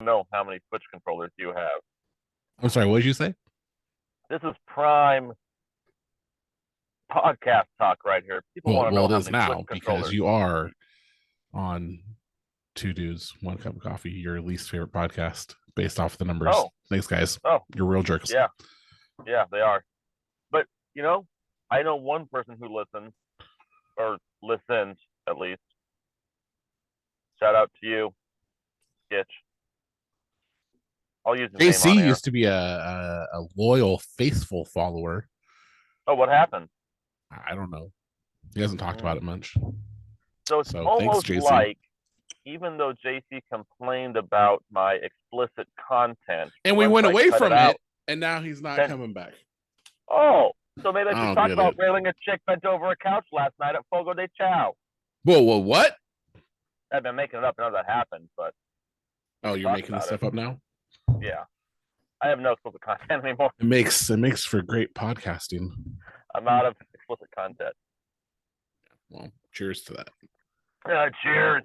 Know how many Switch controllers you have. I'm sorry, what did you say? This is prime podcast talk right here. People Well, want to well, know it how is many Switch now because controllers. you are on Two Dudes, One Cup of Coffee, your least favorite podcast based off the numbers. Oh, Thanks, guys. oh, You're real jerks. yeah, yeah, they are. But you know, I know one person who listens or listened at least. Shout out to you, Skitch. I'll use his name JC on air. used to be a loyal, faithful follower. Oh, what happened? I don't know. He hasn't talked about Mm. it much. So it's So thanks, almost JC. like, even though JC complained about my explicit content, And but we once went I away cut it from out, it, and now he's not then coming back. oh, so maybe I I should don't talk get about it. railing a chick bent over a couch last night at Fogo de Chao. Whoa, what? I've been making it up. None of that happened, but we Oh, can you're talk making this about it. stuff up now? Yeah, I have no explicit content anymore. It makes for great podcasting. I'm out of explicit content. Well, cheers to that. Cheers.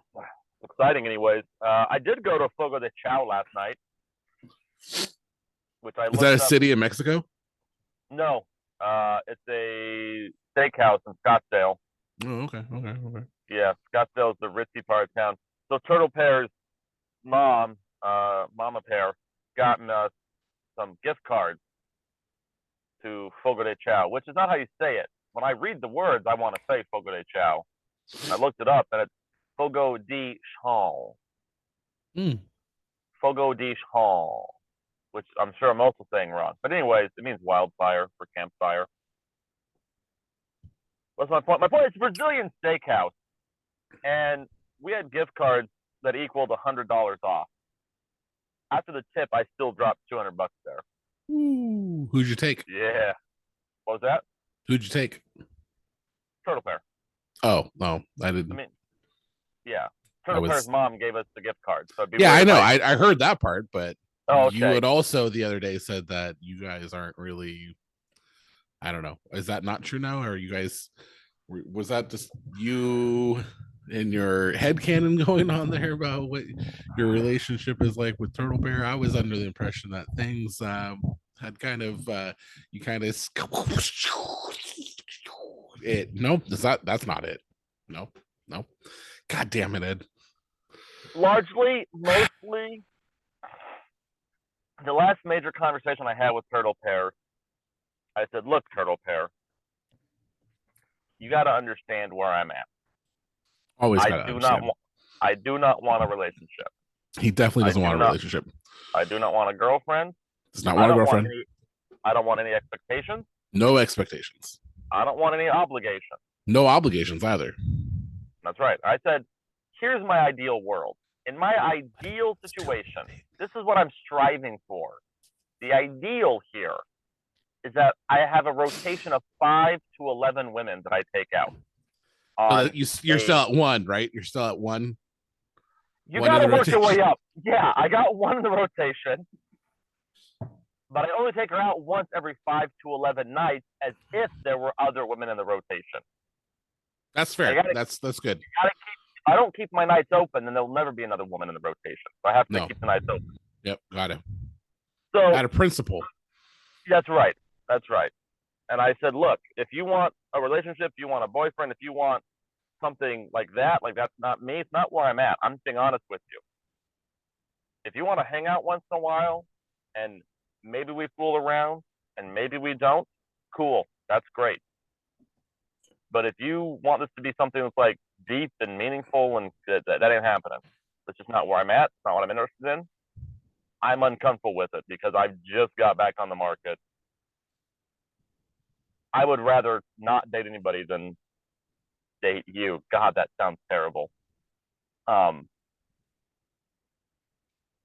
Exciting, anyways. I did go to Fogo de Chao last night, which I Is that a looked up. city in Mexico? No, it's a steakhouse in Scottsdale. Oh, okay. Yeah, Scottsdale is the ritzy part of town. So Turtle Pear's mom, Mama Pear, gotten us some gift cards to Fogo de Chao, which is not how you say it. When I read the words, I want to say Fogo de Chao. I looked it up, and it's Fogo de Chao. Mm. Fogo de Chao, which I'm sure I'm also saying wrong. But anyways, it means wildfire for campfire. What's my point? My point is Brazilian steakhouse, and we had gift cards that equaled $100 off. After the tip, I still dropped $200 there. Ooh, who'd you take? Yeah. What was that? Who'd you take? Turtle Pear. Oh, no, I I didn't. mean, yeah. I Turtle Pear's was. mom gave us the gift card, so it'd be Yeah, weird I if know. I. I heard that part, but Oh, you okay. had also the other day said that you guys aren't really. I don't know. Is that not true now? Or you guys? Was that just you and your head canon going on there about what your relationship is like with Turtle Bear? I was under the impression that things had kind of you kind of it. Nope, that's not it. No. God damn it, Ed. Largely, mostly, the last major conversation I had with Turtle Pear, I said, "Look, Turtle Pear, you got to understand where I'm at. Always I gotta do not understand. want. I do not want a relationship. He definitely I doesn't do want a not. relationship. I do not want a girlfriend. Does not I want a don't want girlfriend. any. I don't want any expectations. No expectations. I don't want any obligation. No obligations either. That's right. I said, here's my ideal world. In my ideal situation, this is what I'm striving for. The ideal here is that I have a rotation of 5 to 11 women that I take out So on that you're still a. at one, right? You're still at one. You One got in to the work your way rotation. up. Yeah, I got one in the rotation, but I only take her out once every 5 to 11 nights, as if there were other women in the rotation. That's I fair. gotta, That's good. gotta keep. If I don't keep my nights open, then there'll never be another woman in the rotation. So I have to No. keep the nights open. Yep. Got it. So Out of principle. that's right. That's right. And I said, look, if you want a relationship, if you want a boyfriend, if you want something like that's not me. It's not where I'm at. I'm being honest with you. If you want to hang out once in a while and maybe we fool around and maybe we don't, cool. That's great. But if you want this to be something that's like deep and meaningful, and that ain't happening. That's just not where I'm at. It's not what I'm interested in. I'm uncomfortable with it because I've just got back on the market. I would rather not date anybody than date you. God, that sounds terrible. So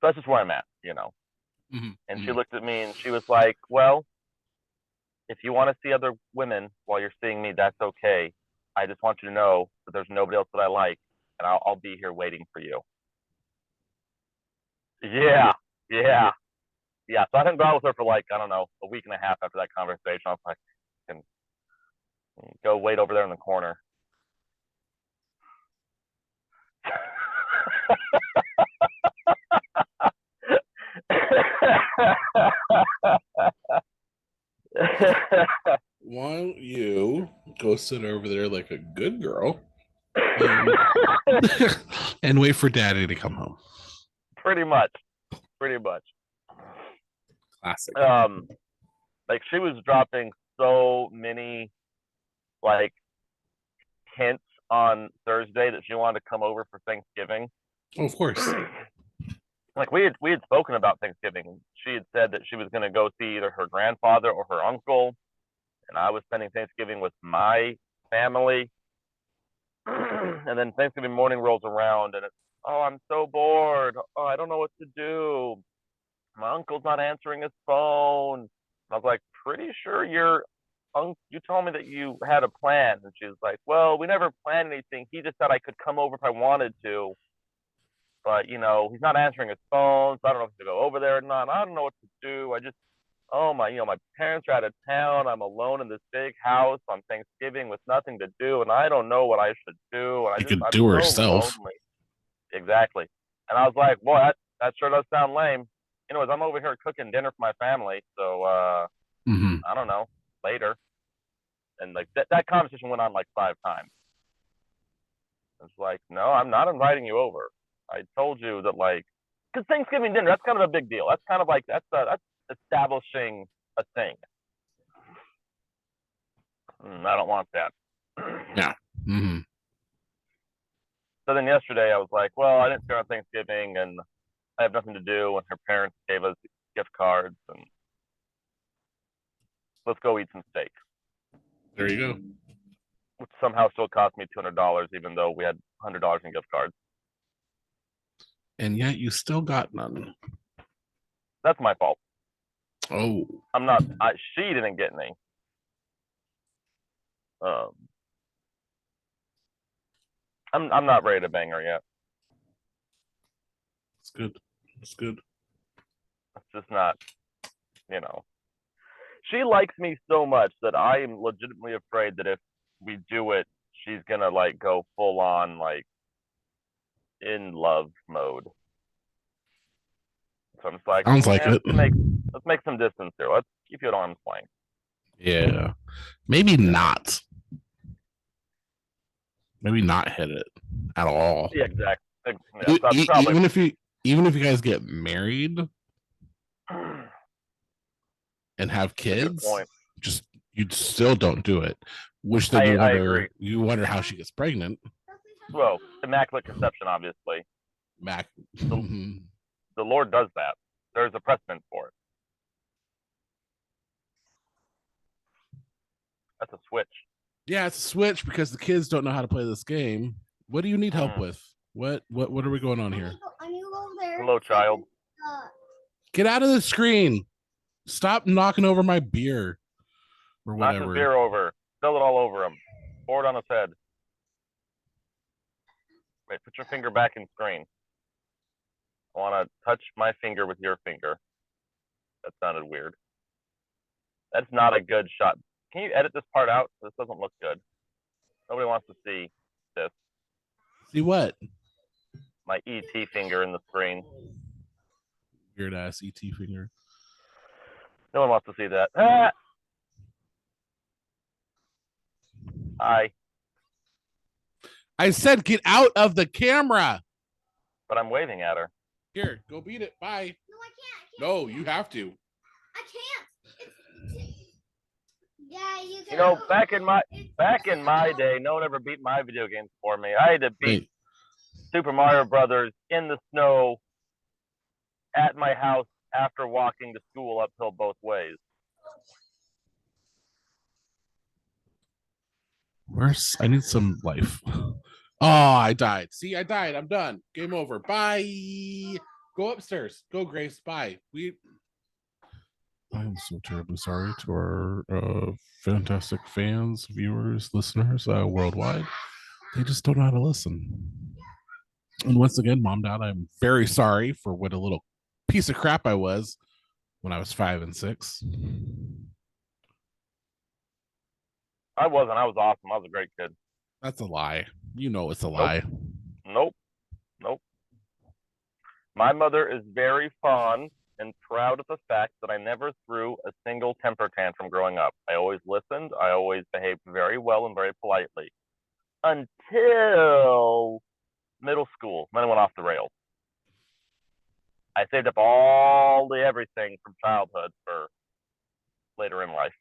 that's just where I'm at. And she Mm-hmm. looked at me and she was like, well, if you want to see other women while you're seeing me, that's okay. I just want you to know that there's nobody else that I like, and I'll be here waiting for you. Yeah, yeah, yeah. So I didn't go out with her for like, I don't know, a week and a half after that conversation. I was like, can go wait over there in the corner. go sit over there like a good girl and, and wait for daddy to come home. Pretty much. Pretty much. Classic. Like she was dropping so many like hints on Thursday that she wanted to come over for Thanksgiving. Oh, of course. Like we had spoken about Thanksgiving. She had said that she was going to go see either her grandfather or her uncle, and I was spending Thanksgiving with my family. And then Thanksgiving morning rolls around, and it's, oh, I'm so bored. Oh, I don't know what to do. My uncle's not answering his phone. I was like, pretty sure you told me that you had a plan. And she was like, well, we never planned anything. He just said I could come over if I wanted to. But, he's not answering his phone, so I don't know if to go over there or not. I don't know what to do. My parents are out of town. I'm alone in this big house on Thanksgiving with nothing to do, and I don't know what I should do. And You could I'm do so herself. lonely. Exactly. And I was like, well, that sure does sound lame. Anyways, I'm over here cooking dinner for my family, so I don't know, later. And like that conversation went on like 5 times. It's like, no, I'm not inviting you over. I told you that, like, because Thanksgiving dinner, that's kind of a big deal. That's kind of like that's establishing a thing. I don't want that. Yeah. Mm-hmm. So then yesterday I was like, well, I didn't see her on Thanksgiving, and I have nothing to do. And her parents gave us gift cards, and let's go eat some steak. There you go. Which somehow still cost me $200, even though we had $100 in gift cards. And yet you still got none. That's my fault. Oh. I'm not. She didn't get any. I'm not ready to bang her yet. It's good. It's good. It's just not. She likes me so much that I am legitimately afraid that if we do it, she's gonna like go full on like in love mode. So I'm just like, sounds like it. Let's make some distance here. Let's keep you at arm's length. Yeah. Maybe not. Maybe not hit it at all. Yeah, exactly. Yeah, even if you guys get married and have kids, you still don't do it. Which then you wonder how she gets pregnant. Well, immaculate conception, obviously. The Lord does that. There's a precedent for it. That's a switch. Yeah, it's a switch because the kids don't know how to play this game. What do you need help with? What are we going on here? Hello, child. Get out of the screen. Stop knocking over my beer. Or whatever. Knock his beer over. Spill it all over him. Pour it on his head. Wait, put your finger back in screen. I want to touch my finger with your finger. That sounded weird. That's not a good shot. Can you edit this part out? This doesn't look good. Nobody wants to see this. See what? My ET finger in the screen. Weird ass ET finger. No one wants to see that. Ah! Hi. I said get out of the camera. But I'm waving at her. Here, go beat it. Bye. No, I can't. No, you have to. I can't. Yeah, you can. Back in my day, no one ever beat my video games for me. I had to beat Super Mario Brothers in the snow at my house after walking to school uphill both ways. I need some life. Oh, I died. See, I died. I'm done. Game over. Bye. Go upstairs. Go, Grace. Bye. I'm so terribly sorry to our fantastic fans, viewers, listeners worldwide. They just don't know how to listen. And once again, Mom, Dad, I'm very sorry for what a little piece of crap I was when I was 5 and 6. I wasn't. I was awesome. I was a great kid. That's a lie. You know it's a lie. Nope. My mother is very fond and proud of the fact that I never threw a single temper tantrum growing up. I always listened. I always behaved very well and very politely until middle school. Then I went off the rails. I saved up all the everything from childhood for later in life.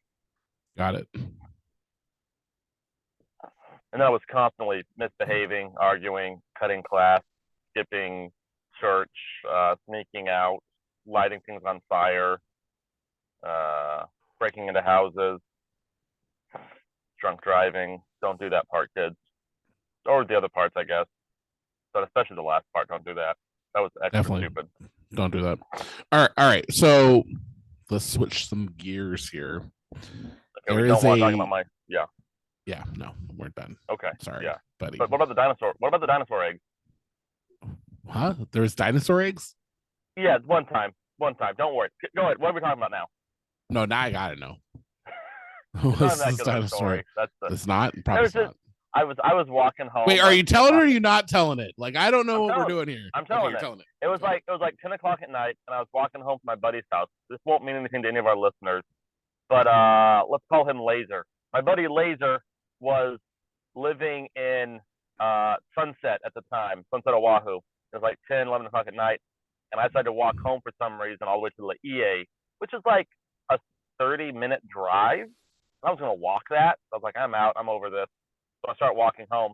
Got it. And then I was constantly misbehaving, arguing, cutting class, skipping church, sneaking out, lighting things on fire, breaking into houses, drunk driving. Don't do that part, kids. Or the other parts, I guess. But especially the last part, don't do that. That was extra Definitely. stupid. Don't do that. All right. So let's switch some gears here. Okay, There we don't is want to talk a- about my Yeah, no, we're done. Okay. Sorry, Yeah. buddy. But what about the dinosaur? What about the dinosaur eggs? Huh? There's dinosaur eggs? Yeah, one time. Don't worry. Go ahead. What are we talking about now? No, now I gotta know. It's not What's an this accurate dinosaur? story. That's the. It's not. Probably There's not. I was walking home. Wait, are like, you telling it or are you not telling it? Like, I don't know I'm what we're telling- doing here. I'm Okay, telling you're it. telling it. It was like 10 o'clock at night, and I was walking home from my buddy's house. This won't mean anything to any of our listeners, but let's call him Laser. My buddy Laser was living in Sunset at the time, Sunset Oahu. It was like 10, 11 o'clock at night, and I decided to walk home for some reason all the way to La EA, which is like a 30-minute drive. I was gonna walk that. So I was like, I'm out. I'm over this. So I start walking home,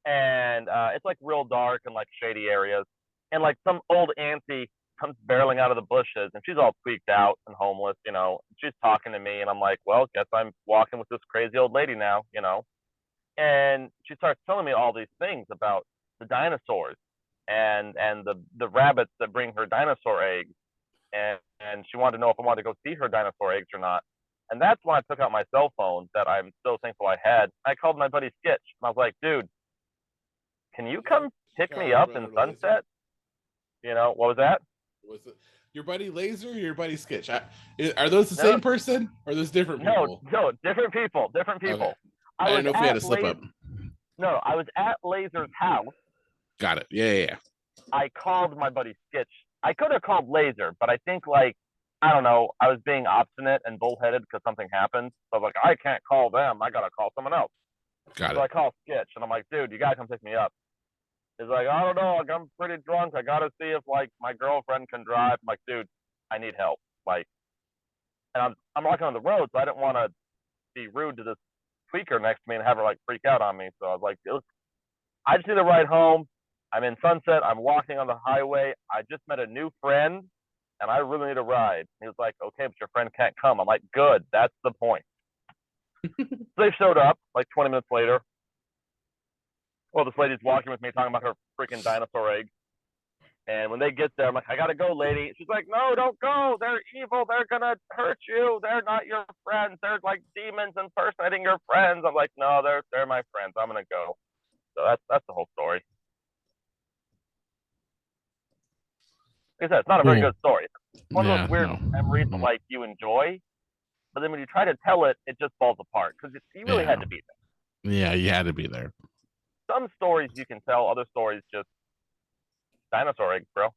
and it's like real dark and like shady areas, and like some old auntie comes barreling out of the bushes, and she's all tweaked out and homeless, you know. She's talking to me, and I'm like, well, guess I'm walking with this crazy old lady now, you know. And she starts telling me all these things about the dinosaurs and the rabbits that bring her dinosaur eggs, and she wanted to know if I wanted to go see her dinosaur eggs or not. And that's when I took out my cell phone that I'm so thankful I had. I called my buddy Skitch, and I was like, dude, can you come pick me up in Sunset? You know, what was that? Was it your buddy Laser or your buddy Skitch? Are those the No. same person or are those different people? No, different people. Okay. I didn't know if we had to slip up. No, I was at Laser's house. Got it. Yeah. I called my buddy Skitch. I could have called Laser, but I think like, I don't know, I was being obstinate and bullheaded because something happened. So I was like, I can't call them. I gotta call someone else. Got So I it. call Skitch, and I'm like, dude, you gotta come pick me up. He's like, I don't know, like, I'm pretty drunk. I gotta see if like my girlfriend can drive. I'm like, dude, I need help. Like, and I'm walking on the road, so I didn't want to be rude to this tweaker next to me and have her like freak out on me. So I was like, I just need a ride home. I'm in Sunset. I'm walking on the highway. I just met a new friend, and I really need a ride. He was like, okay, but your friend can't come. I'm like, good. That's the point. So they showed up like 20 minutes later. Well, this lady's walking with me talking about her freaking dinosaur eggs. And when they get there, I'm like, I gotta go, lady. She's like, no, don't go. They're evil. They're gonna hurt you. They're not your friends. They're like demons impersonating your friends. I'm like, no, they're my friends. I'm gonna go. So that's the whole story. Like I said, it's not a very Cool. good story. It's one of Yeah, those weird no. memories that like you enjoy, but then when you try to tell it, it just falls apart because you really had Yeah. to be there. Yeah, you had to be there. Some stories you can tell, other stories just dinosaur eggs, bro.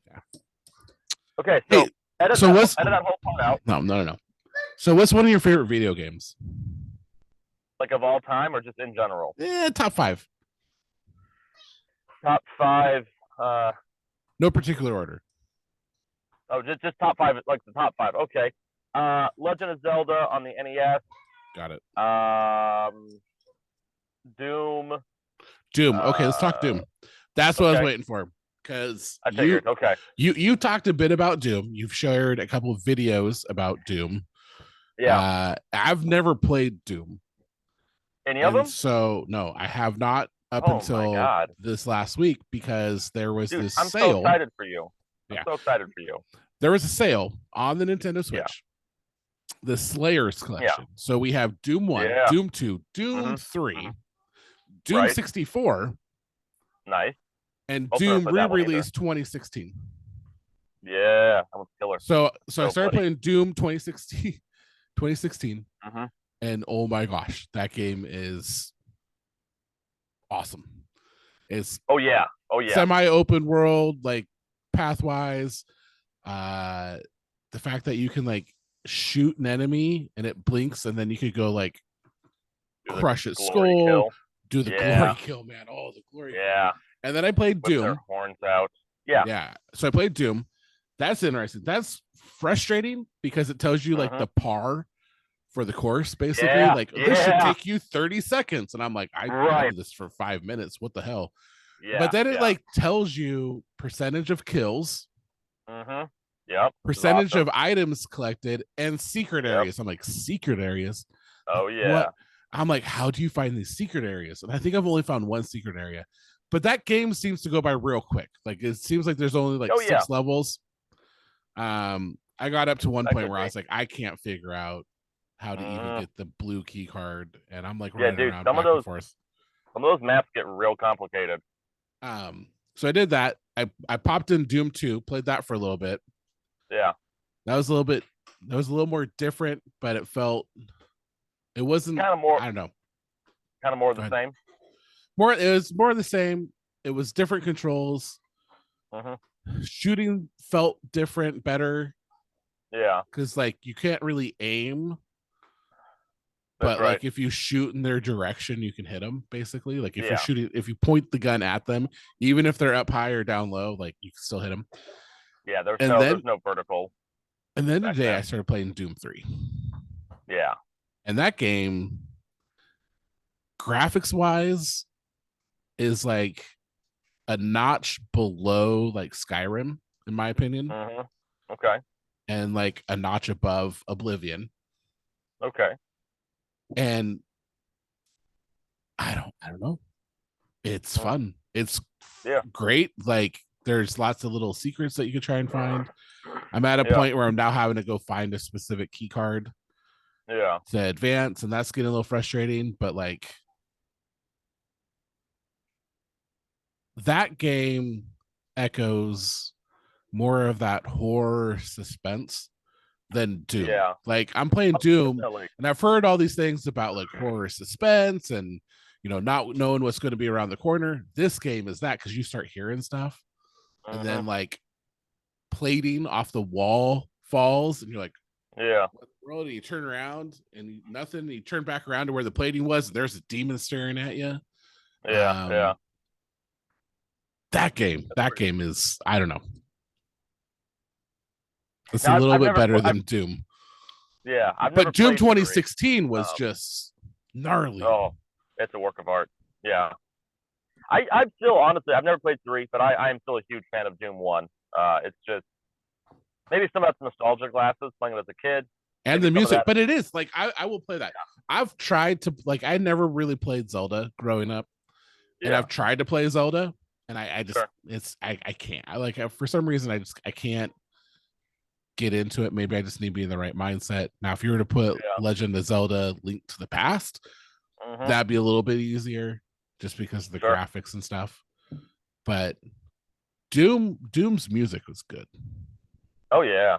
Yeah. Okay, so Hey, so what's- edit that whole part out, No. So what's one of your favorite video games? like of all time or just in general. Yeah, top 5. Top 5. No particular order. Oh, just top 5, like the top 5. Okay. Legend of Zelda on the NES. Got it. Doom. Doom. Okay, let's talk Doom. That's what I was okay. waiting for. Because I figured. Okay. you talked a bit about Doom. You've shared a couple of videos about Doom. Yeah. I've never played Doom. Any of them? So no, I have not up Oh my until God. this last week because there was Dude, this I'm so sale. excited for you. Yeah. I'm so excited for you. There was a sale on the Nintendo Switch. Yeah. The Slayers collection. So we have Doom 1, Yeah. Doom 2, Doom Mhm. 3, Doom Right. 64, Nice. and Hopefully I'll Doom play that one either. re-release 2016. Yeah, I'm a killer. So I So started buddy. playing Doom 2016, Mhm. and oh my gosh, that game is awesome. It's Oh yeah. Oh yeah. semi-open world, like pathwise. The fact that you can like shoot an enemy and it blinks, and then you could go like Do the crush its glory skull, kill. do the Yeah. glory kill, man. Oh, the glory kill. Yeah. And then I played Whip their Doom. horns out. Yeah. Yeah. So I played Doom. That's interesting. That's frustrating because it tells you like Mhm. the par for the course, basically. Yeah, Like this should yeah. take you 30 seconds. And I'm like, I Right. did this for 5 minutes. What the hell? Yeah. But then it yeah. like tells you percentage of kills, Mhm. Yep. which is percentage awesome. of items collected, and secret Yep. areas. I'm like, secret areas? Oh Like, yeah. what? I'm like, how do you find these secret areas? And I think I've only found one secret area, but that game seems to go by real quick. Like it seems like there's only like Oh, 6 yeah. levels. I got up to one That point could where I be. was like, I can't figure out how to even Mhm. get the blue key card, and I'm like Yeah, running dude, around some of back and those- forth. Some of those maps get real complicated. So I did that. I popped in Doom 2, played that for a little bit. Yeah. That was a little more different, but it wasn't Kind of more. I don't know. Kind of more Go the ahead. same. It was more of the same. It was different controls. Mhm. Shooting felt different, better, Yeah. because like you can't really aim, That's but right. like if you shoot in their direction, you can hit them. Basically, like if Yeah. you're shooting, if you point the gun at them, even if they're up high or down low, like you can still hit them. Yeah. There's And no. then- There's no vertical. And then Back today, then. I started playing Doom 3, Yeah. and that game, graphics wise, is like a notch below like Skyrim, in my opinion, Mhm. Okay. and like a notch above Oblivion. Okay. And I don't know. It's fun. It's Yeah. great. Like there's lots of little secrets that you can try and find. I'm at a Yeah. point where I'm now having to go find a specific key card Yeah. to advance, and that's getting a little frustrating. But like that game echoes more of that horror suspense than Doom. Yeah. Like I'm playing Doom, Definitely. and I've heard all these things about like horror suspense and not knowing what's going to be around the corner. This game is that, because you start hearing stuff, and then Mhm. like plating off the wall falls, and you're like, Yeah. what the world? And you turn around and nothing. And you turn back around to where the plating was, and there's a demon staring at you. Yeah. Yeah. That game is, I don't know. It's Now, a little I've bit never better pl- than Doom. Yeah. I've never But Doom played 3. 2016 was Um, just gnarly. Oh, it's a work of art. Yeah. I'm still, honestly, I've never played 3, but I am still a huge fan of Doom 1. It's just maybe some of that's nostalgia glasses, playing it as a kid. And maybe the some of music, that- but it is like I will play that. I've tried to, like, I never really played Zelda growing up, and Yeah. I've tried to play Zelda, and I just Sure. I can't. I like, for some reason I can't get into it. Maybe I just need to be in the right mindset. Now, if you were to put Yeah. Legend of Zelda Link to the Past, Mhm. that'd be a little bit easier, just because of the Sure. graphics and stuff. But Doom's music was good. Oh yeah.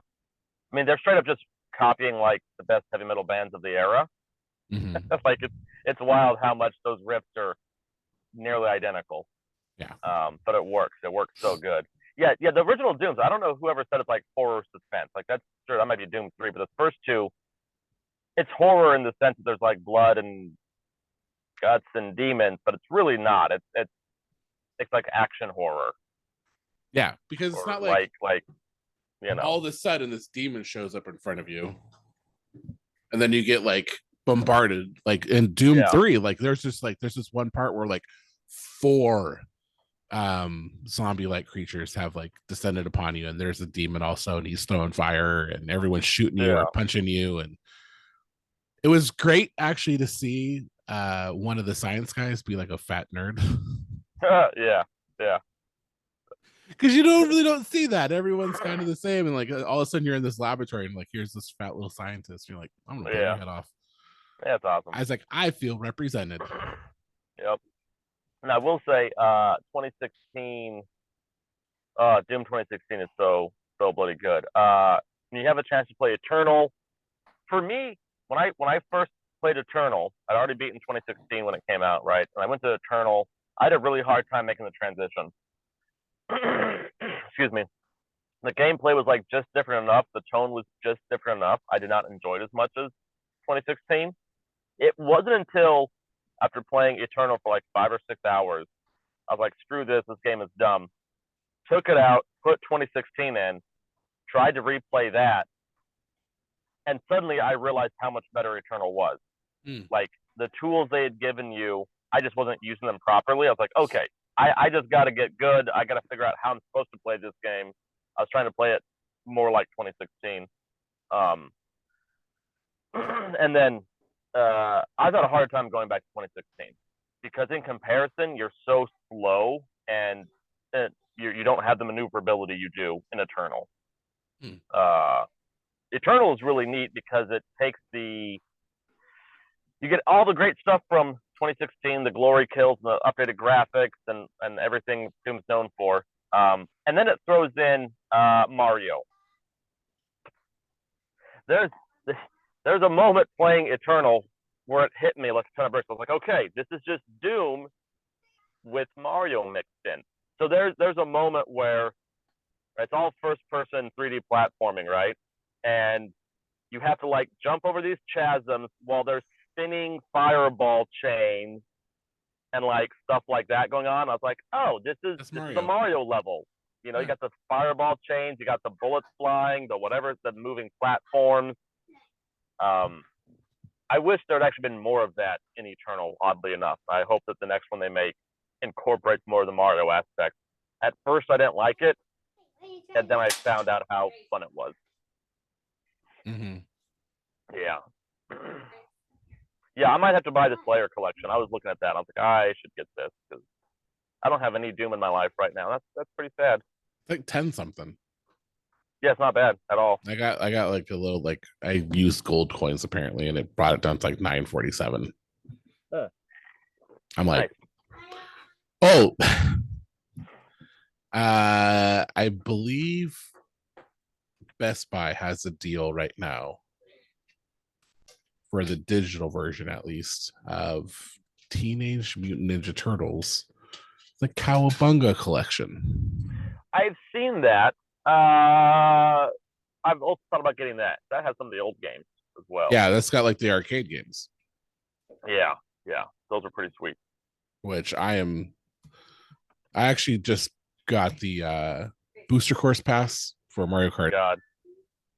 I mean, they're straight up just copying like the best heavy metal bands of the era. Mhm. Like it's wild how much those riffs are nearly identical. Yeah. But it works. It works so good. Yeah. The original Dooms. I don't know whoever said it's like horror suspense. Like that's sure that might be Doom 3, but the first two, it's horror in the sense that there's like blood and guts and demons, but it's really not. It's like action horror. Yeah, because it's Or not like all of a sudden this demon shows up in front of you, and then you get like bombarded. Like in Doom Yeah. 3, like there's this one part where like 4 zombie like creatures have like descended upon you, and there's a demon also, and he's throwing fire, and everyone's shooting you Yeah. or punching you. And it was great actually to see one of the science guys be like a fat nerd. yeah. Because you don't see that. Everyone's kind of the same, and like all of a sudden you're in this laboratory, and like here's this fat little scientist. You're like, I'm gonna blow Yeah. your head off. Yeah, it's awesome. I was like, I feel represented. Yep. And I will say, 2016, Doom 2016 is so bloody good. When you have a chance to play Eternal, for me, when I first played Eternal, I'd already beaten 2016 when it came out, right? And I went to Eternal. I had a really hard time making the transition. Excuse me. the gameplay was like just different enough. The tone was just different enough. I did not enjoy it as much as 2016. It wasn't until after playing Eternal for like 5 or 6 hours, I was like, screw this game is dumb. Took it out, put 2016 in, tried to replay that, and suddenly I realized how much better Eternal was. Like the tools they had given you, I just wasn't using them properly. I was like, okay, I just got to get good. I got to figure out how I'm supposed to play this game. I was trying to play it more like 2016. And then I've had a hard time going back to 2016 because in comparison, you're so slow and you don't have the maneuverability you do in Eternal. Eternal is really neat because it takes you get all the great stuff from 2016, the glory kills, the updated graphics, and everything Doom's known for. And then it throws in Mario. There's a moment playing Eternal where it hit me like a ton of bricks. I was like, okay, this is just Doom with Mario mixed in. So there's a moment where it's all first person 3D platforming, right? And you have to like jump over these chasms while there's spinning fireball chains and like stuff like that going on. I was like, oh, this is the Mario level. You know, you got the fireball chains, you got the bullets flying, the whatever, the moving platforms. I wish there had actually been more of that in Eternal, oddly enough. I hope that the next one they make incorporates more of the Mario aspect. At first, I didn't like it, and then I found out how fun it was. Yeah. Yeah, I might have to buy the Slayer collection. I was looking at that. I was like, I should get this because I don't have any Doom in my life right now. That's pretty sad. It's like 10 something. Yeah, it's not bad at all. I got like a little like I used gold coins apparently, and it brought it down to like 947. I'm like, nice. Oh, I believe Best Buy has a deal right now for the digital version, at least, of Teenage Mutant Ninja Turtles, the Cowabunga collection. I've seen that. I've also thought about getting that. That has some of the old games as well. Yeah, that's got like the arcade games. Yeah, those are pretty sweet. Which I actually just got the booster course pass for Mario Kart